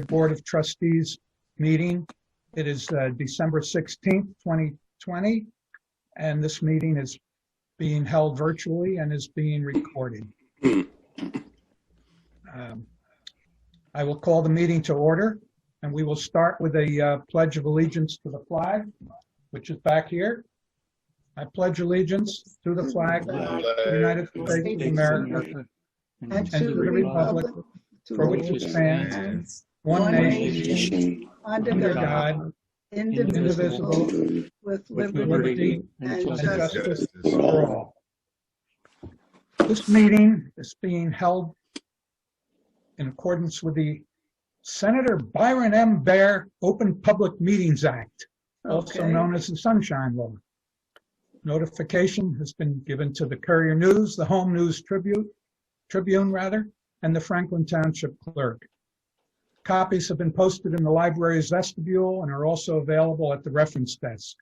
Board of Trustees meeting. It is December 16th, 2020, and this meeting is being held virtually and is being recorded. I will call the meeting to order, and we will start with a Pledge of Allegiance to the flag, which is back here. I pledge allegiance to the flag of the United States of America and to the republic for which it stands, one nation, under God, indivisible, with liberty and justice for all. This meeting is being held in accordance with the Senator Byron M. Baer Open Public Meetings Act, also known as the Sunshine Law. Notification has been given to the Courier News, the Home News Tribune, and the Franklin Township Clerk. Copies have been posted in the library's vestibule and are also available at the reference desk.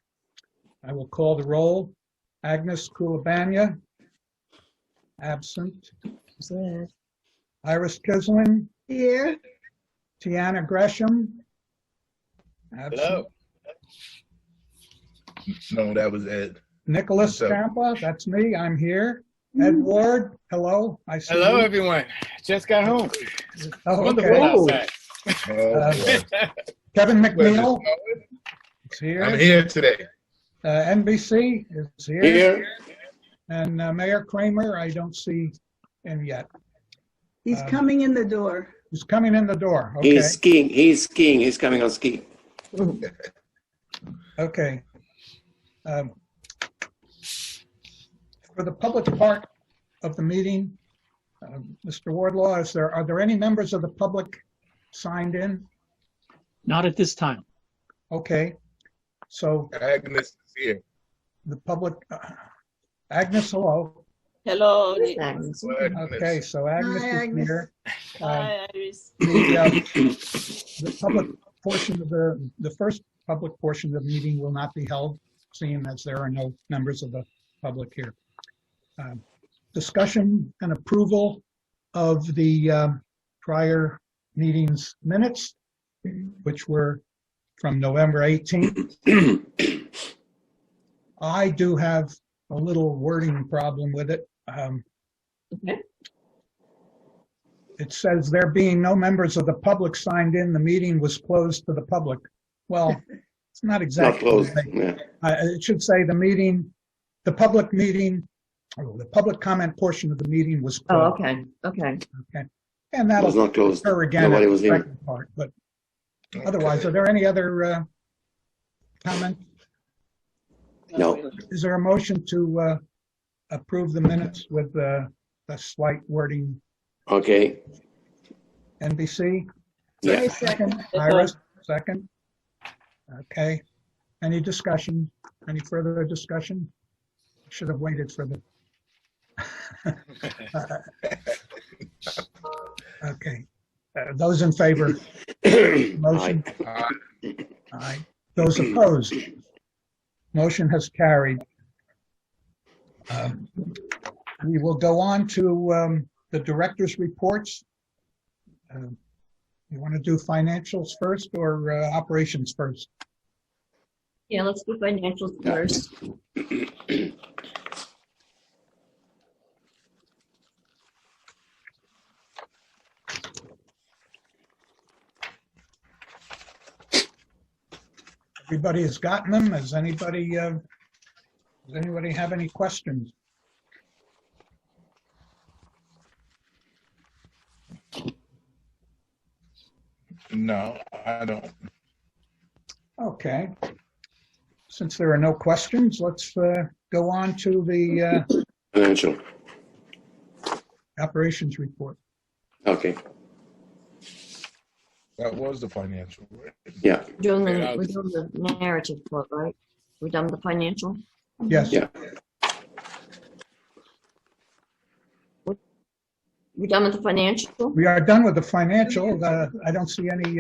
I will call the roll. Agnes Kulabanya, absent. Iris Kislin. Here. Tiana Gresham. Absent. Hello. No, that was Ed. Nicholas Champa, that's me, I'm here. Ed Ward, hello. I see Hello, you. Everyone. Just got home. Oh, Wonderful okay. outside. Kevin McNeil is here. I'm here today. NBC is here. And Mayor Kramer, I don't see him yet. He's coming in the door. He's coming in the door. Okay. He's skiing. He's skiing. He's coming on ski. Okay. For the public part of the meeting, Mr. Wardlaw, are there any members of the public signed in? Not at this time. Okay. So Agnes is here. the public, Agnes, hello. Hello. Agnes. Okay, so Agnes Hi, is Agnes. here. Hi, Iris. The public portion of the first public portion of the meeting will not be held, seeing as there are no members of the public here. Discussion and approval of the prior meeting's minutes, which were from November 18th. I do have a little wording problem with it. Okay. It says there being no members of the public signed in, the meeting was closed to the public. Well, it's not Not exactly. closed. Yeah. It should say the public meeting, or the public comment portion of the meeting was Oh, closed. okay. Okay. Okay. And It was that'll not closed. occur again at Nobody the was here. second part. But otherwise, are there any other comments? No. Is there a motion to approve the minutes with the slight wording? Okay. NBC? Yeah. Second. Iris, second. Okay. Any discussion? Any further discussion? Should have waited for the. Okay. Those in favor? Motion? Aye. Those opposed? Motion has carried. We will go on to the director's reports. You want to do financials first or operations first? Yeah, let's do financials first. Everybody has gotten them. Does anybody have any questions? No, I don't. Okay. Since there are no questions, let's go on to the Financial. operations report. Okay. That was the financial, right? Yeah. We're doing the narrative quote, right? We're done with the financial? Yes. Yeah. We're done with the financial? We are done with the financial. I don't see any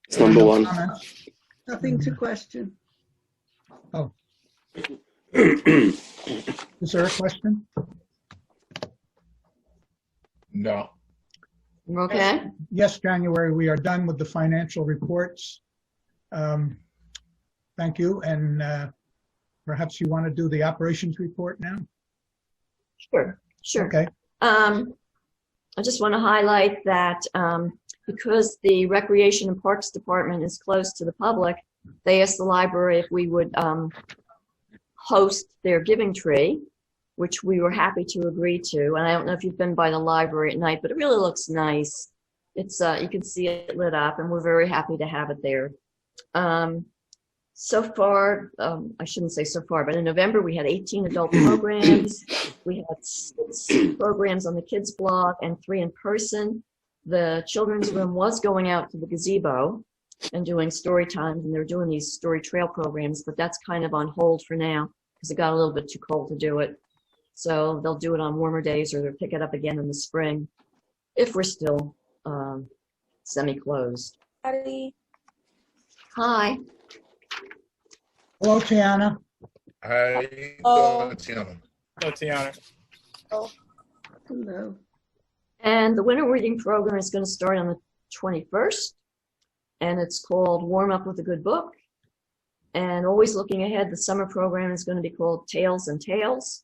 It's number one. comments. Nothing to question. Oh. Is there a question? No. Okay. Yes, January, we are done with the financial reports. Thank you, and perhaps you want to do the operations report now? Sure. Sure. Okay, I just want to highlight that because the Recreation and Parks Department is closed to the public, they asked the library if we would host their giving tree, which we were happy to agree to. And I don't know if you've been by the library at night, but it really looks nice. It's you can see it lit up, and we're very happy to have it there. So far, I shouldn't say so far, but in November we had 18 adult programs. We had 6 programs on the kids blog and 3 in person. The children's room was going out to the gazebo and doing story times, and they're doing these story trail programs, but that's kind of on hold for now because it got a little bit too cold to do it. So they'll do it on warmer days, or they'll pick it up again in the spring if we're still semi-closed. Hi. hello, Tiana. How you doing, Tiana? No, Tiana. Hello. And the winter reading program is going to start on the 21st, and it's called Warm Up with a Good Book. And always looking ahead, the summer program is going to be called Tales and Tales,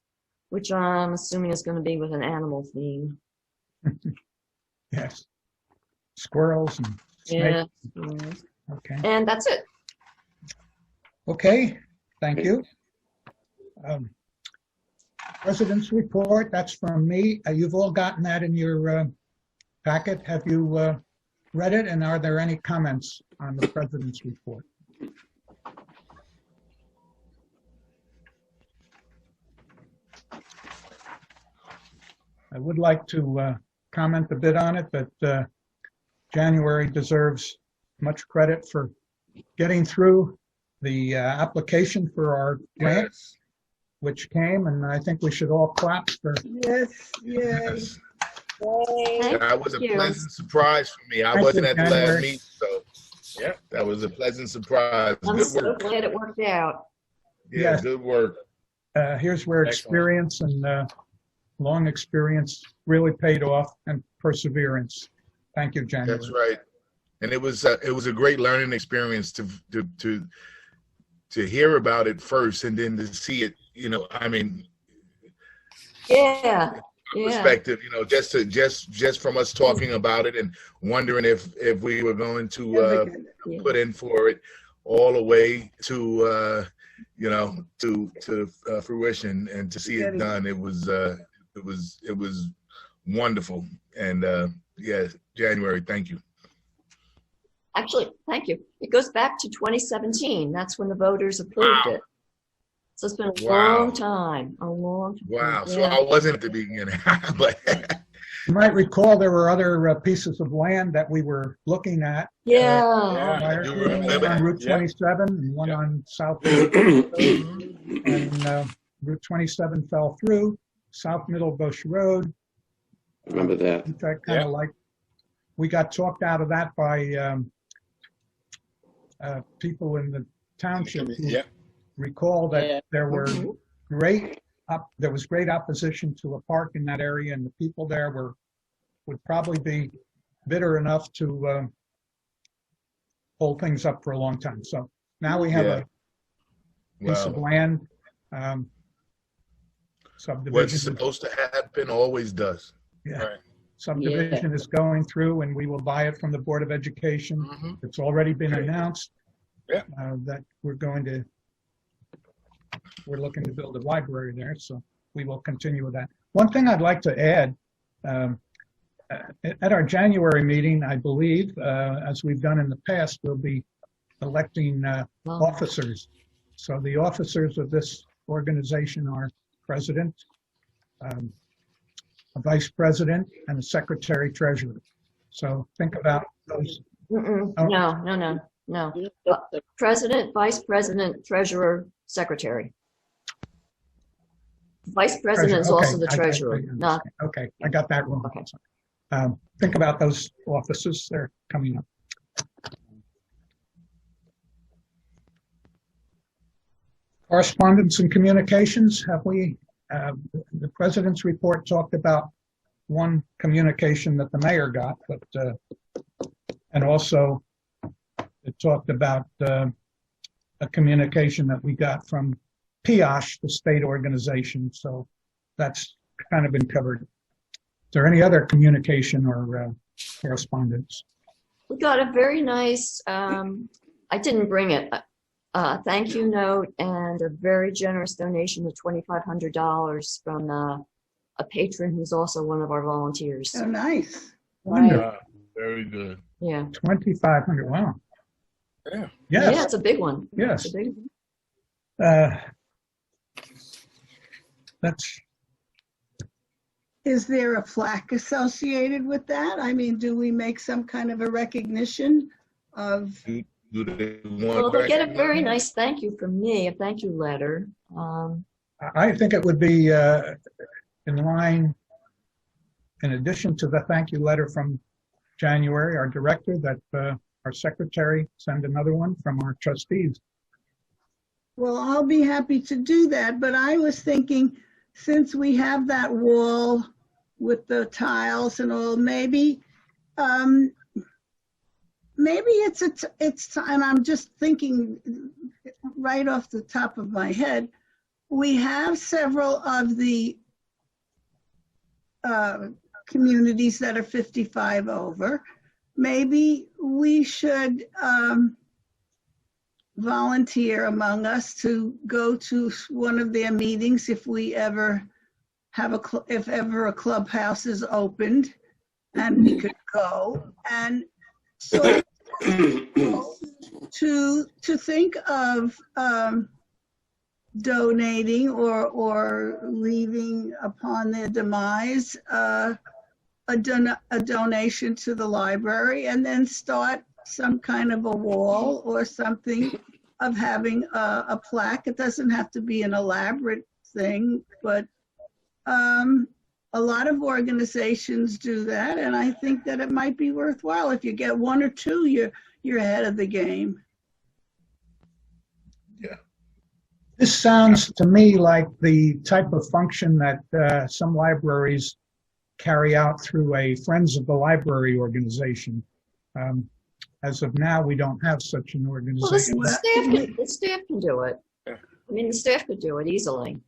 which I'm assuming is going to be with an animal theme. Yes, squirrels and Yeah. snakes. Okay, And that's it. okay, thank you. President's report, that's from me. You've all gotten that in your packet. Have you read it, and are there any comments on the president's report? I would like to comment a bit on it, but January deserves much credit for getting through the application for our grant, Yes. which came, and I think we should all clap for. Yes, yay. Yes. Thank That was a you. pleasant surprise for me. I Thank wasn't you, at the January. last meeting, so yeah, that was a pleasant surprise. I'm Good so work. glad it worked out. Yeah, Yes. good work. Here's where Excellent. experience and long experience really paid off, and perseverance. Thank you, January. That's right. And it was a great learning experience to hear about it first and then to see it. You know, I mean, Yeah. Yeah. perspective. You know, just from us talking about it and wondering if we were going to Yeah. put in for it, all the way to to fruition and to see it done. It was wonderful. And yeah, January, thank you. Actually, thank you. It goes back to 2017. That's when the voters approved Wow. it. So it's been a Wow. long time, a long time. Wow. So Yeah. I wasn't at the beginning, but You might recall there were other pieces of land that we were looking at. Yeah. I do remember On that. Route Yeah. 27 and one on South, Mm-hmm. and Route 27 fell through. South Middle Bush Road, Remember that. which I kind of like. We got talked out of that by people in the township who Yeah. recall that Yeah. there were Mhm. there was great opposition to a park in that area, and the people there would probably be bitter enough to hold things up for a long time. So now we have Yeah. a piece of Wow. land, What's subdivision. supposed to happen always does. Yeah. Right. Subdivision is going through, and we will buy it from the Board of Education. Mhm. It's already been announced Yeah. that we're looking to build a library there, so we will continue with that. One thing I'd like to add, at our January meeting, I believe, as we've done in the past, we'll be electing Well, officers. So the officers of this organization are president, a vice president, and a secretary treasurer. So think about those. mm-mm. Oh. No. President, vice president, treasurer, secretary. Vice president is Okay, also the I treasurer, understand. not, Okay, I got that wrong. Okay. Think about those offices, they're coming up. Correspondence and communications, have we, the president's report talked about one communication that the mayor got, but, and also it talked about a communication that we got from PIOSH, the state organization. So that's kind of been covered. Is there any other communication or correspondence? We got a very nice, I didn't bring it, thank you note and a very generous donation of $2,500 from a patron who's also one of our volunteers. Oh, nice. Wonderful. Very good. Yeah. 2,500. Wow. Yeah. Yes. Yeah, it's a big one. Yes. It's a big one. That's, Is there a plaque associated with that? I mean, do we make some kind of a recognition of, Do they want Well, they'll get a very recognition? nice thank you from me, a thank you letter. I think it would be in line, in addition to the thank you letter from January, our director, that our secretary send another one from our trustees. well, I'll be happy to do that, but I was thinking, since we have that wall with the tiles and all, maybe it's, and I'm just thinking right off the top of my head, we have several of the communities that are 55 over. Maybe we should volunteer among us to go to one of their meetings if we ever have if ever a clubhouse is opened, and we could go and so to think of donating or leaving upon their demise a donation to the library, and then start some kind of a wall or something of having a plaque. It doesn't have to be an elaborate thing, but a lot of organizations do that, and I think that it might be worthwhile. If you get one or two, you're ahead of the game. Yeah. This sounds to me like the type of function that some libraries carry out through a Friends of the Library organization. As of now, we don't have such an Well, organization. the staff can do it. Yeah. I mean, the staff could do it easily.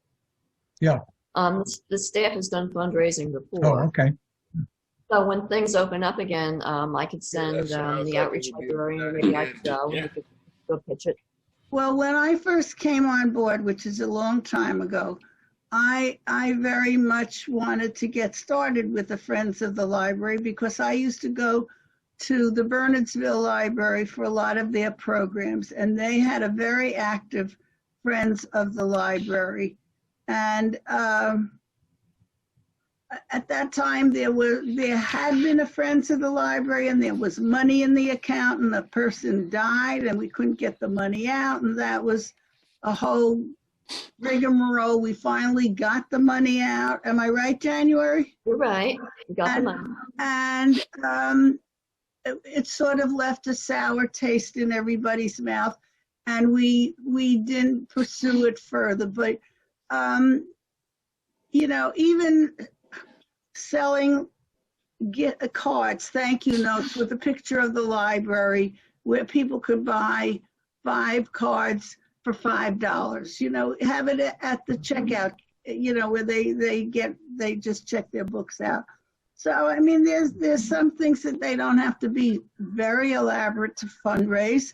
Yeah. The staff has done fundraising Oh, before. okay. So when things open up again, I could send that sounds the like outreach it would be librarian, a maybe I good could go, and idea. we could go pitch it. Well, when I first came on board, which is a long time ago, I very much wanted to get started with the Friends of the Library, because I used to go to the Bernardsville Library for a lot of their programs, and they had a very active Friends of the Library. And at that time, there had been a Friends of the Library, and there was money in the account, and the person died, and we couldn't get the money out, and that was a whole rigmarole. We finally got the money out. Am I right, January? You're right. You got the money. And it sort of left a sour taste in everybody's mouth, and we didn't pursue it further. But even selling cards, thank you notes with a picture of the library, where people could buy 5 cards for $5. Have it at the checkout, where they just check their books out. So, I mean, there's some things that they don't have to be very elaborate to fundraise,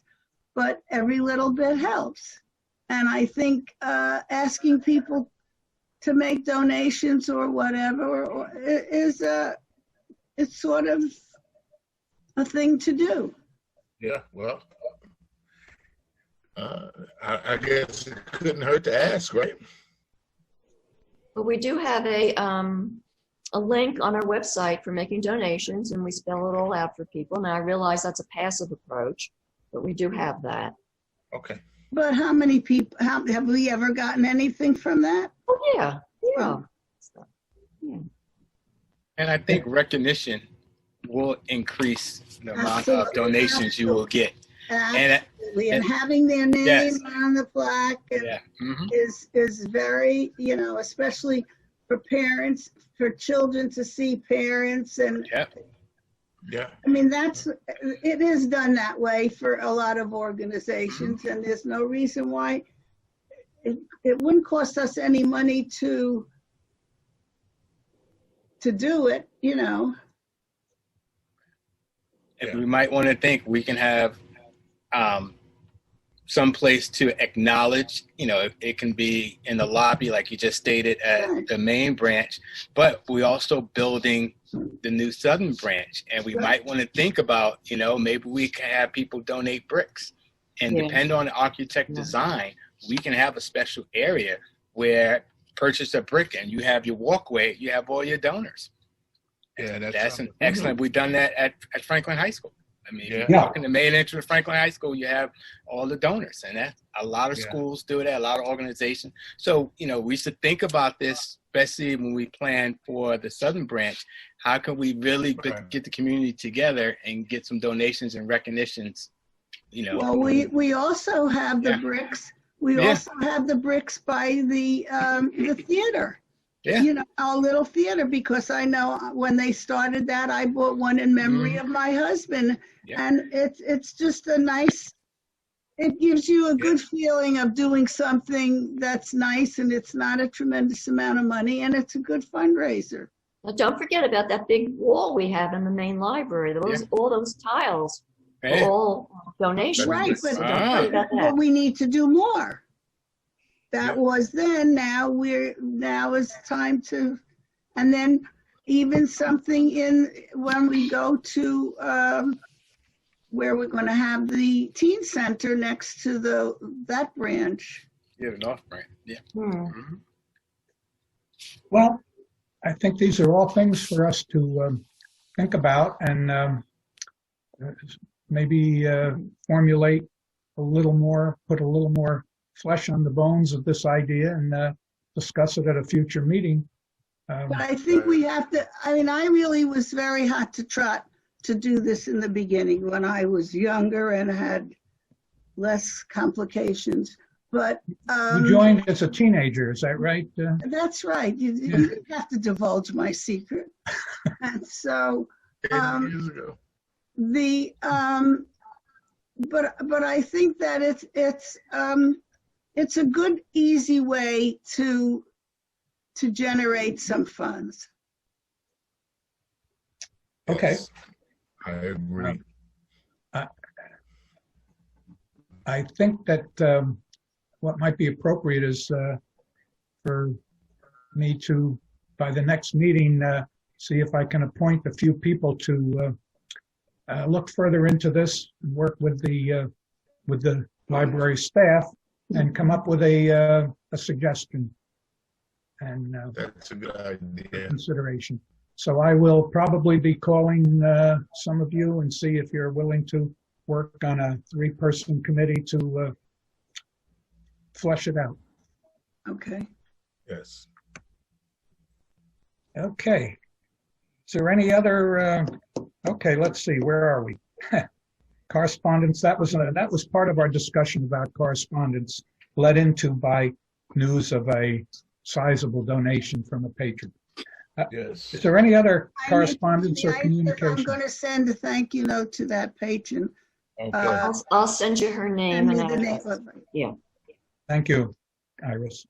but every little bit helps. And I think asking people to make donations or whatever is it's sort of a thing to do. Yeah, well, I guess it couldn't hurt to ask, right? But we do have a link on our website for making donations, and we spell it all out for people. Now, I realize that's a passive approach, but we do have that. Okay. But how many people, have we ever gotten anything from that? Oh, yeah. Yeah. Oh. Yeah. And I think recognition will increase the amount of Absolutely. donations you will get. And Absolutely, and having their name Yes. on the plaque yeah, mhm. is very, especially for parents, for children to see parents. And Yep. Yeah. I mean, it is done that way for a lot of organizations, and there's no reason why it wouldn't cost us any money to do it, you know. And we might want to think we can have some place to acknowledge, you know, it can be in the lobby, like you just stated, at the main branch, but we also building the new southern branch. And we might want to think about, you know, maybe we can have people donate bricks. And depending on the architect design, we can have a special area where purchase a brick and you have your walkway, you have all your donors. Yeah, That's an excellent. We've done that at Franklin High School. I mean, if you walk in the main entrance of Franklin High School, you have all the donors, and that a lot of schools do that, a lot of organizations. So, you know, we should think about this, especially when we plan for the southern branch. How can we really get the community together and get some donations and recognitions? You know, well, we also have the bricks. We also have the bricks by the theater. Yeah. You know, our little theater, because I know when they started that, I bought one in memory of my husband. Yeah. And it's just a nice, it gives you a good feeling of doing something that's nice, and it's not a tremendous amount of money, and it's a good fundraiser. Now, don't forget about that big wall we have in the main library. All those tiles are all donations. Right, but So don't forget about that. we need to do more. That was then. Now is time to, and then even something when we go to where we're going to have the teen center next to that branch. Yeah, the North branch. Yeah. Well, I think these are all things for us to think about and maybe formulate a little more, put a little more flesh on the bones of this idea and discuss it at a future meeting. But I think we have to, I mean, I really was very hot to trot to do this in the beginning when I was younger and had less complications. But you joined as a teenager, is that right? That's right. You didn't have to divulge my secret. And so 80 years ago. But I think that it's a good, easy way to generate some funds. Okay. Yes, I agree. I think that what might be appropriate is for me to, by the next meeting, see if I can appoint a few people to look further into this, and work with the library staff, and come up with a suggestion and That's a good idea. consideration. So I will probably be calling some of you and see if you're willing to work on a 3-person committee to flesh it out. Okay. Yes. Okay. Is there any other? Okay, let's see. Where are we? Correspondence. That was part of our discussion about correspondence, led into by news of a sizable donation from a patron. Yes. Is there any other correspondence or I'm communication? going to send a thank you note to that patron. Okay. I'll send you her name Send and me the name address. of it. Yeah. Thank you, Iris.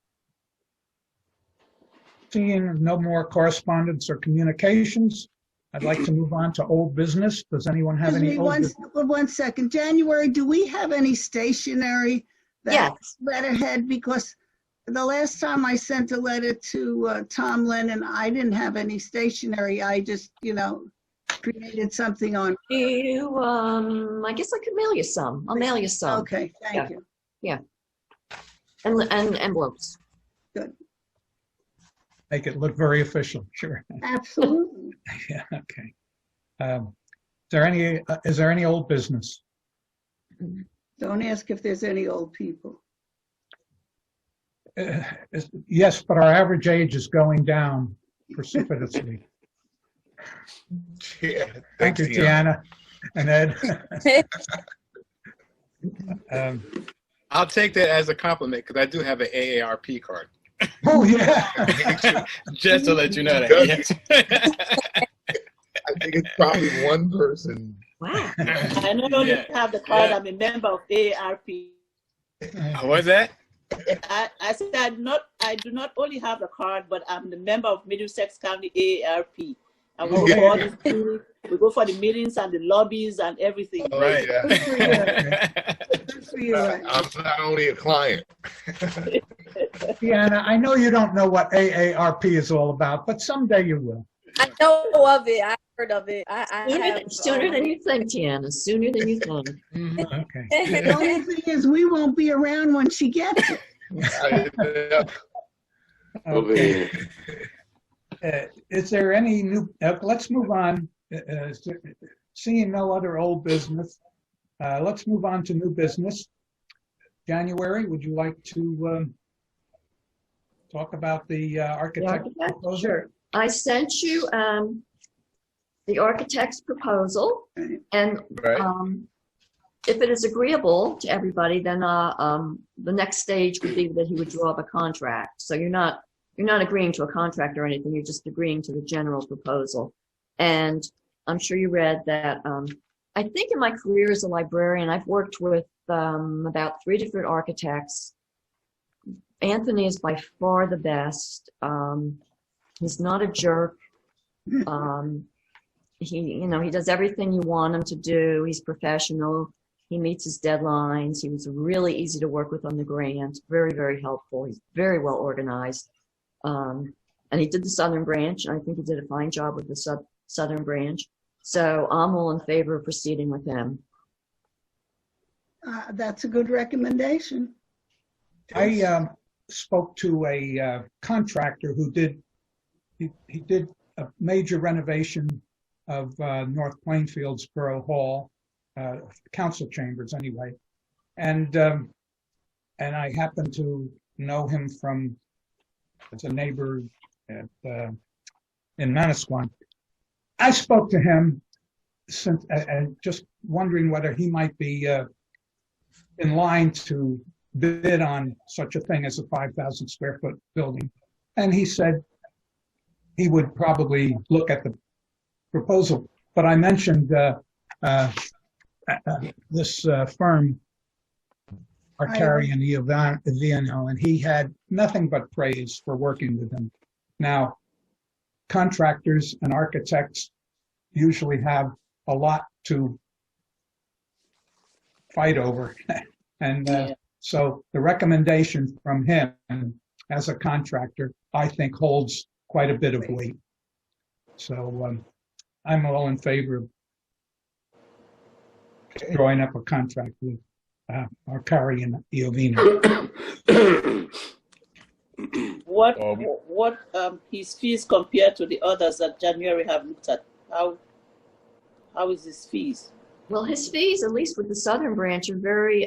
Seeing no more correspondence or communications, I'd like to move on to old business. Does anyone have Excuse any me, old business? one second. January, do we have any stationery Yes. letterhead? Because the last time I sent a letter to Tom Lennon, I didn't have any stationery. I just, created something on. You, I guess I could mail you some. I'll mail you some. Okay, thank you. And envelopes. Good. Make it look very official, sure. Absolutely. Yeah, okay. Is there any old business? Don't ask if there's any old people. Yes, but our average age is going down precipitously. Yeah. Thank you, Tiana and Ed. I'll take that as a compliment because I do have an AARP card. Oh, yeah. Just to let you know that. Yes. I think it's probably one person. Wow. I not only Yeah. have the card, Yeah. I'm a member of AARP. What's that? I said I do not only have the card, but I'm the member of Middlesex County AARP. And we go for all these meetings, we go for the meetings and the lobbies and everything. Oh, Right. yeah. Good for you. Good for you. I'm not only a client. Deanna, I know you don't know what AARP is all about, but someday you will. I know of it. I heard of it. I have, Sooner than you think, Tiana, sooner than you think. Okay. The only thing is, we won't be around when she gets it. Over Okay. here. Is there any new, let's move on. Seeing no other old business, let's move on to new business. January, would you like to talk about the architect proposal? Sure. I sent you the architect's proposal, and Right. if it is agreeable to everybody, then the next stage would be that he would draw up a contract. So you're not agreeing to a contract or anything. You're just agreeing to the general proposal. And I'm sure you read that. I think in my career as a librarian, I've worked with about 3 different architects. Anthony is by far the best. He's not a jerk. He does everything you want him to do. He's professional. He meets his deadlines. He was really easy to work with on the grant. Very, very helpful. He's very well organized. And he did the Southern Branch, and I think he did a fine job with the Southern Branch. So I'm all in favor of proceeding with him. That's a good recommendation. I spoke to a contractor who did a major renovation of North Plainfield's Borough Hall, council chambers anyway, and I happen to know him from as a neighbor in Manasquan. I spoke to him since, and just wondering whether he might be in line to bid on such a thing as a 5,000 square foot building. And he said he would probably look at the proposal. But I mentioned this firm, Arcari and Iovino, and he had nothing but praise for working with them. Now, contractors and architects usually have a lot to fight over. And so the recommendation from him as a contractor, I think, holds quite a bit of weight. So I'm all in favor of drawing up a contract with Arcari and Iovino. What his fees compared to the others that January have looked at? How is his fees? Well, his fees, at least with the Southern Branch, are very,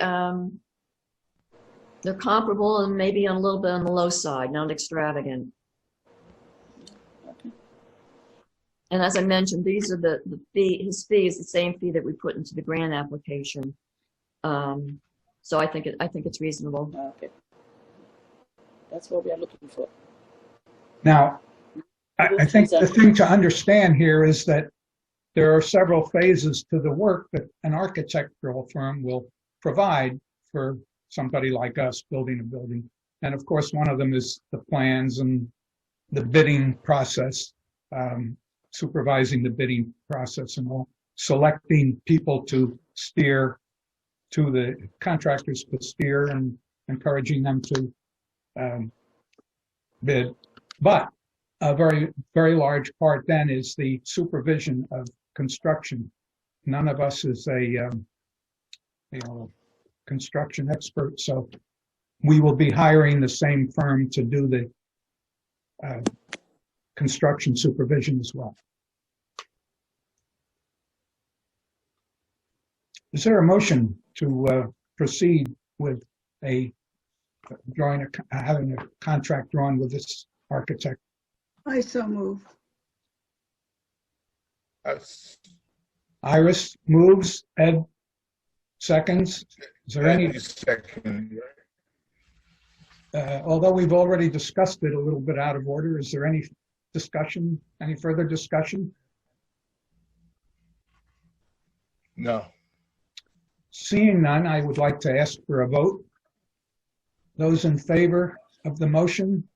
they're comparable and maybe a little bit on the low side, not extravagant. Okay. And as I mentioned, these are the fee. His fee is the same fee that we put into the grant application. So I think it's reasonable. Okay. That's what we are looking for. Now, I think the thing to understand here is that there are several phases to the work that an architectural firm will provide for somebody like us building a building. And of course, one of them is the plans and the bidding process, supervising the bidding process and all, selecting people to steer, to the contractors to steer, and encouraging them to bid. But a very, very large part then is the supervision of construction. None of us is a construction expert, so we will be hiring the same firm to do the construction supervision as well. Is there a motion to proceed with having a contract drawn with this architect? I so move. Iris moves. Ed seconds. Is there any? Second. although we've already discussed it a little bit out of order, is there any discussion, any further discussion? No. Seeing none, I would like to ask for a vote. Those in favor of the motion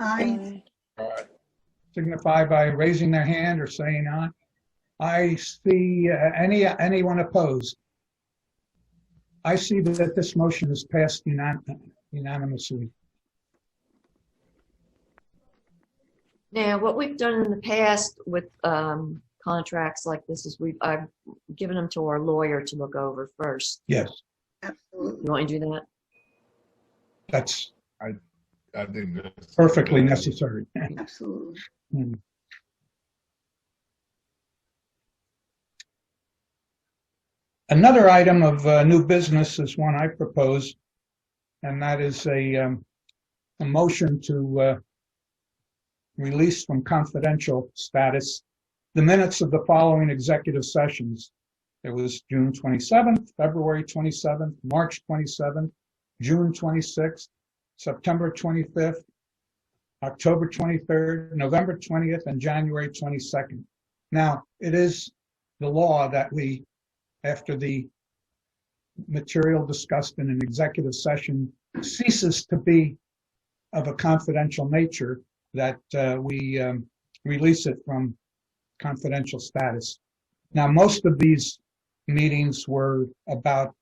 Aye. All right. signify by raising their hand or saying aye. I see anyone opposed. I see that this motion is passed unanimously. Now, what we've done in the past with contracts like this is I've given them to our lawyer to look over first. Yes, Absolutely. You want to do that? that's I think that's perfectly necessary. Absolutely. Another item of new business is one I propose, and that is a motion to release from confidential status the minutes of the following executive sessions. It was June 27th, February 27th, March 27th, June 26th, September 25th, October 23rd, November 20th, and January 22nd. Now, it is the law that we, after the material discussed in an executive session ceases to be of a confidential nature, that we release it from confidential status. Now, most of these meetings were about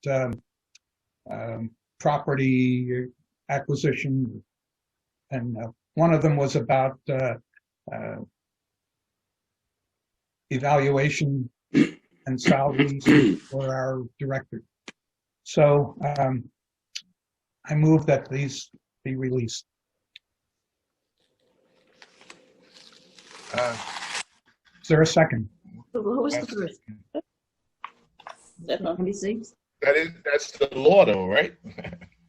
property acquisition, and one of them was about evaluation and salaries for our director. So I move that these be released. Is there a second? Who was the first? Second. 26? That's the law, though, right?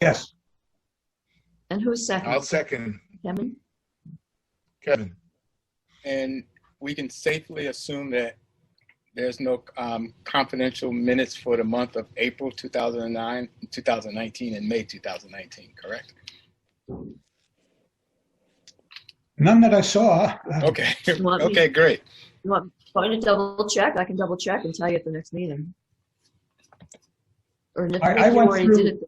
Yes. And who's second? I'll second Kevin? Kevin. And we can safely assume that there's no confidential minutes for the month of April 2019 and May 2019, correct? None that I saw. Okay. Want me- Okay, great. You want me to double check? I can double check and tell you at the next meeting. Or Nick, I you went already through- did it.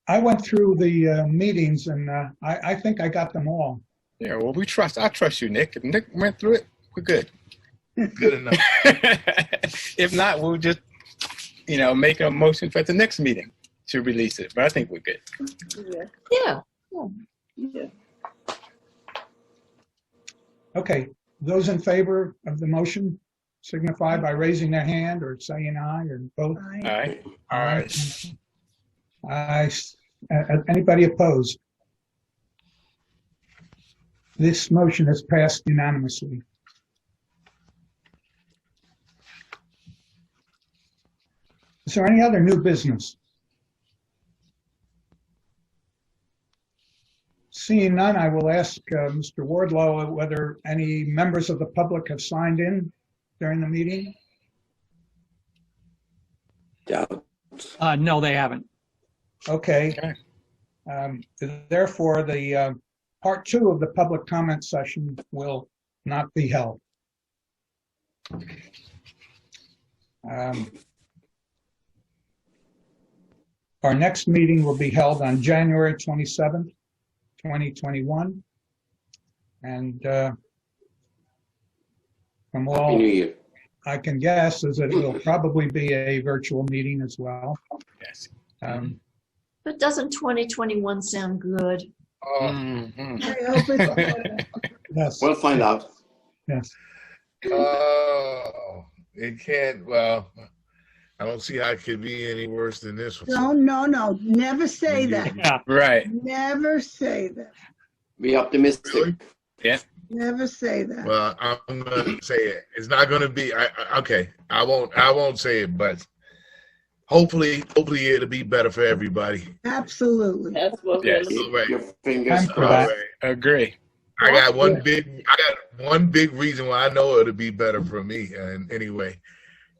I went through the meetings, and I think I got them all. Yeah, well, I trust you, Nick. If Nick went through it, we're good. Good enough. If not, we'll just, make a motion for the next meeting to release it. But I think we're good. Yeah. Yeah. Yeah. Okay, those in favor of the motion signify by raising their hand or saying aye or both. All Aye. right. All right. Anybody opposed? This motion is passed unanimously. Is there any other new business? Seeing none, I will ask Mr. Wardlow whether any members of the public have signed in during the meeting. No, they haven't. Okay. Therefore, the part 2 of the public comment session will not be held. Our next meeting will be held on January 27th, 2021. And from all I can guess is that it will probably be a virtual meeting as well. Yes. But doesn't 2021 sound good? Mhm. I hope it's Yes. We'll find out. Yes. It can't, well, I don't see how it could be any worse than this one. no. Never say that. Yeah. Right. Never say that. Be optimistic. Really? Yeah. Never say that. Well, I'm gonna say it. It's not gonna be. Okay. I won't say it, but hopefully it'll be better for everybody. Absolutely. That's what Yes. we're All right. Your fingers Thank you. All crossed. right. Agree. I got one big reason why I know it'll be better for me. And anyway,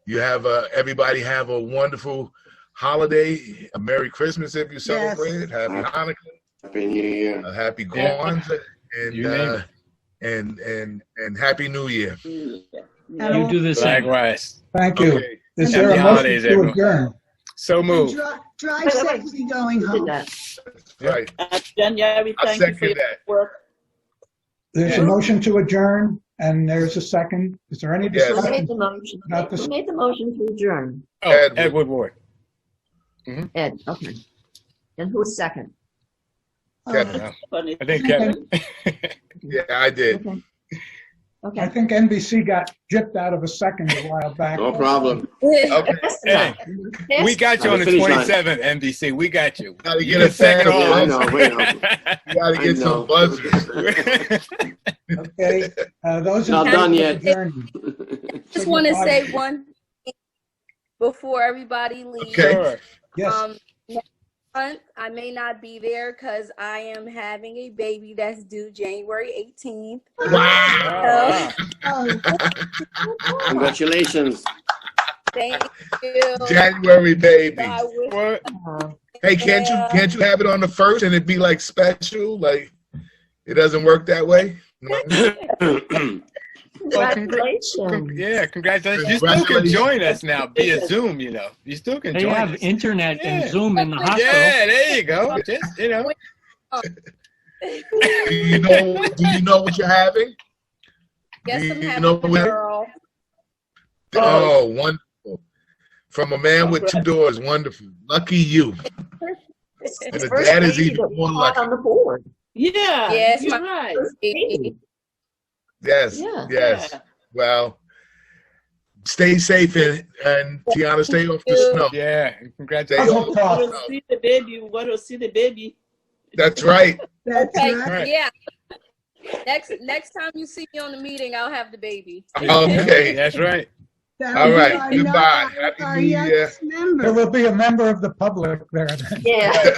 you have everybody have a wonderful holiday. A Merry Christmas if you celebrate it. Happy Hanukkah. Happy New Year. A happy Yeah. Kwanzaa You name and happy New Year. And You do the same. Likewise. Thank you. Okay. Is Happy there a motion holidays, to everyone. adjourn? So move. Drive Wait, wait, wait. safely going Who did home. that? Right. January, I thank you for second your that. work. There's a Yeah. motion to adjourn, and there's a second. Is there any Yes. Who made discussion? the motion? Not this- Who made the motion to adjourn? Oh, Edward. Edward Ward. Ed, okay. And who's second? Kevin. No, Funny. I think Kevin. Yeah, I did. Okay. I Okay. think NBC got gypped out of a second a while back. No problem. Okay. Fast Hey, enough. we got you on the Finish line. 27th, NBC. We got you. Gotta You get can a second fan. all Yeah, I of know. us. Wait, no. You gotta I get know. some buzzers. Okay, those in Not favor done of yet. adjourning, Just want to say one thing before everybody leaves. Okay. Sure. yes, Next month I may not be there because I am having a baby that's due January 18th. Wow. Oh, Oh, Congratulations. Thank you. January baby. I wish- What? Hey, can't you have it on the first and it be like special? Like it doesn't work that way? No? Congratulations. Yeah, congratulations. You still can join us now via Zoom, you know. You still can They join have us. internet Yeah. and Zoom in the hospital. Yeah, there you go. Just, you know. Do you know what you're having? Yes, Do I'm you having know a where- girl. Oh, wonderful. From a man with two doors, wonderful. Lucky you. It's And his the first dad is baby even that more was lucky. on the board. Yeah. Yes, you're my- right. First baby. Yes, Yeah. yes. Yeah. Well, stay safe and Tiana, stay off the snow. Yeah, Stay congratulations. off We the want to snow. see the baby. We want to see the baby. That's right. that's Okay, right. Right. yeah. Next time you see me on the meeting, I'll have the baby. Okay. That's right. That All would be right. our Goodbye. young- Happy our New Year. youngest there member. will be a member of the public there then. Yeah.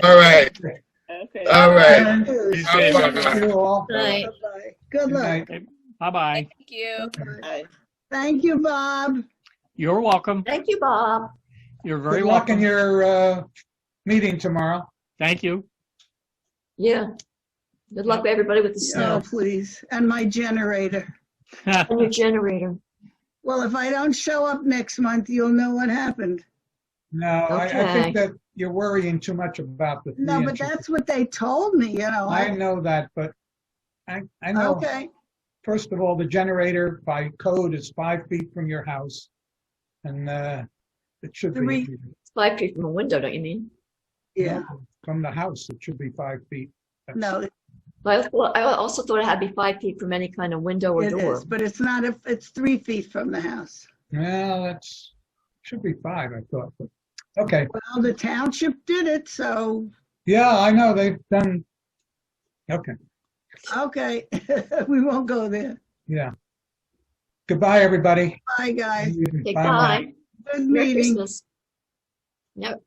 All right. Okay. All right. And Be safe, Bye-bye. thank you all. Right. Bye-bye. Good Good luck. night. Bye-bye. Thank you. Bye. Thank you, Bob. You're welcome. Thank you, Bob. You're very Good luck in welcome. your meeting tomorrow. Thank you. Yeah. Good luck with everybody with the Oh, snow please. And my generator. and your generator. Well, if I don't show up next month, you'll know what happened. No, I Okay. think that you're worrying too much about the No, 3 but inches. that's what they told me, you know. I know that, but I know, Okay. first of all, the generator by code is 5 feet from your house. And it should be It's 5 feet from a window, don't you mean? Yeah. from the house, it should be 5 feet. No, But I also thought it had to be 5 feet from any kind of window or it door. is, but it's not, if it's 3 feet from the house. Well, that's, should be 5, I thought. But, okay. Well, the township did it, so, Yeah, I know, they've done, okay, okay. We won't go there. yeah. Goodbye, everybody. Bye, guys. Okay, Bye-bye. bye. Good Merry meeting. Christmas. Yep.